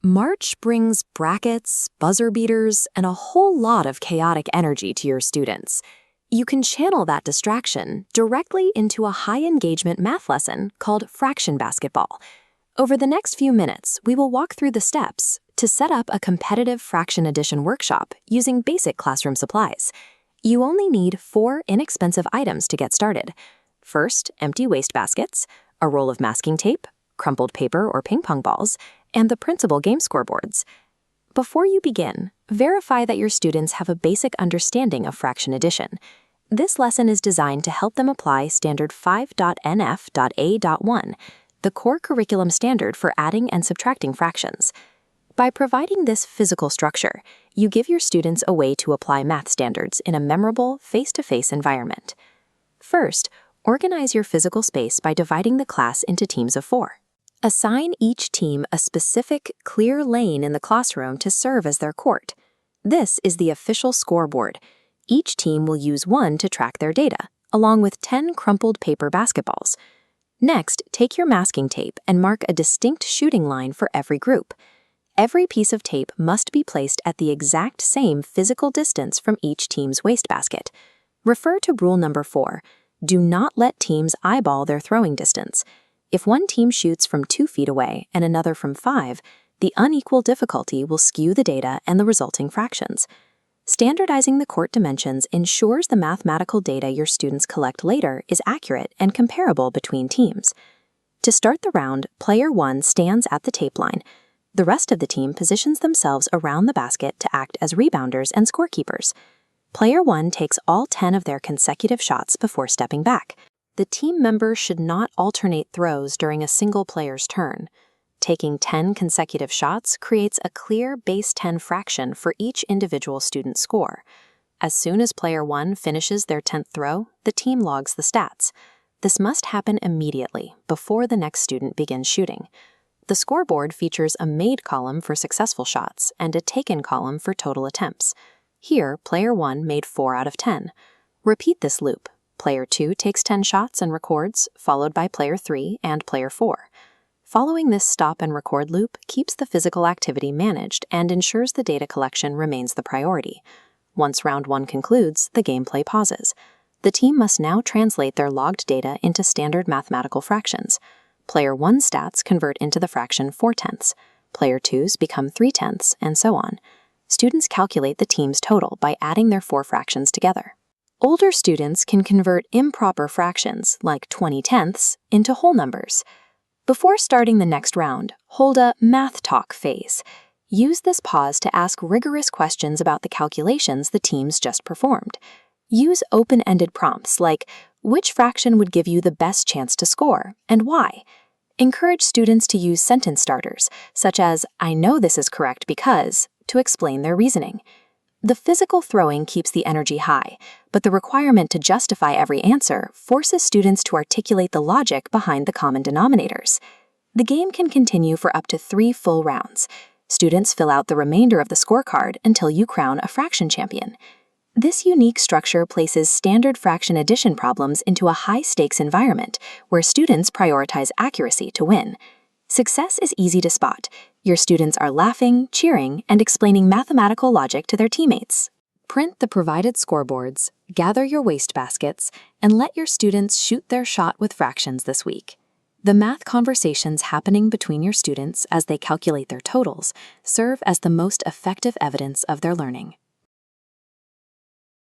March brings brackets, buzzer beaters, and a whole lot of chaotic energy to your students. You can channel that distraction directly into a high-engagement math lesson called fraction basketball. Over the next few minutes, we will walk through the steps to set up a competitive fraction addition workshop using basic classroom supplies. You only need 4 inexpensive items to get started. First, empty waste baskets, a roll of masking tape, crumpled paper or ping pong balls, and the principal game scoreboards. Before you begin, verify that your students have a basic understanding of fraction addition. This lesson is designed to help them apply Standard 5.nf.a.1, the core curriculum standard for adding and subtracting fractions. By providing this physical structure, you give your students a way to apply math standards in a memorable, face-to-face environment. First, organize your physical space by dividing the class into teams of 4. Assign each team a specific, clear lane in the classroom to serve as their court. This is the official scoreboard. Each team will use one to track their data, along with 10 crumpled paper basketballs. Next, take your masking tape and mark a distinct shooting line for every group. Every piece of tape must be placed at the exact same physical distance from each team's wastebasket. Refer to rule number 4. Do not let teams eyeball their throwing distance. If one team shoots from 2 feet away and another from 5, the unequal difficulty will skew the data and the resulting fractions. Standardizing the court dimensions ensures the mathematical data your students collect later is accurate and comparable between teams. To start the round, player 1 stands at the tape line. The rest of the team positions themselves around the basket to act as rebounders and scorekeepers. Player 1 takes all 10 of their consecutive shots before stepping back. The team member should not alternate throws during a single player's turn. Taking 10 consecutive shots creates a clear base 10 fraction for each individual student's score. As soon as player 1 finishes their 10th throw, the team logs the stats. This must happen immediately, before the next student begins shooting. The scoreboard features a made column for successful shots and a taken column for total attempts. Here, player 1 made 4 out of 10. Repeat this loop. Player 2 takes 10 shots and records, followed by player 3 and player 4. Following this stop and record loop keeps the physical activity managed and ensures the data collection remains the priority. Once round 1 concludes, the gameplay pauses. The team must now translate their logged data into standard mathematical fractions. Player 1's stats convert into the fraction 4/10. Player 2's become 3/10, and so on. Students calculate the team's total by adding their 4 fractions together. Older students can convert improper fractions, like 20/10, into whole numbers. Before starting the next round, hold a math talk phase. Use this pause to ask rigorous questions about the calculations the teams just performed. Use open-ended prompts like, which fraction would give you the best chance to score, and why? Encourage students to use sentence starters, such as, I know this is correct because, to explain their reasoning. The physical throwing keeps the energy high, but the requirement to justify every answer forces students to articulate the logic behind the common denominators. The game can continue for up to 3 full rounds. Students fill out the remainder of the scorecard until you crown a fraction champion. This unique structure places standard fraction addition problems into a high-stakes environment where students prioritize accuracy to win. Success is easy to spot. Your students are laughing, cheering, and explaining mathematical logic to their teammates. Print the provided scoreboards, gather your wastebaskets, and let your students shoot their shot with fractions this week. The math conversations happening between your students as they calculate their totals serve as the most effective evidence of their learning.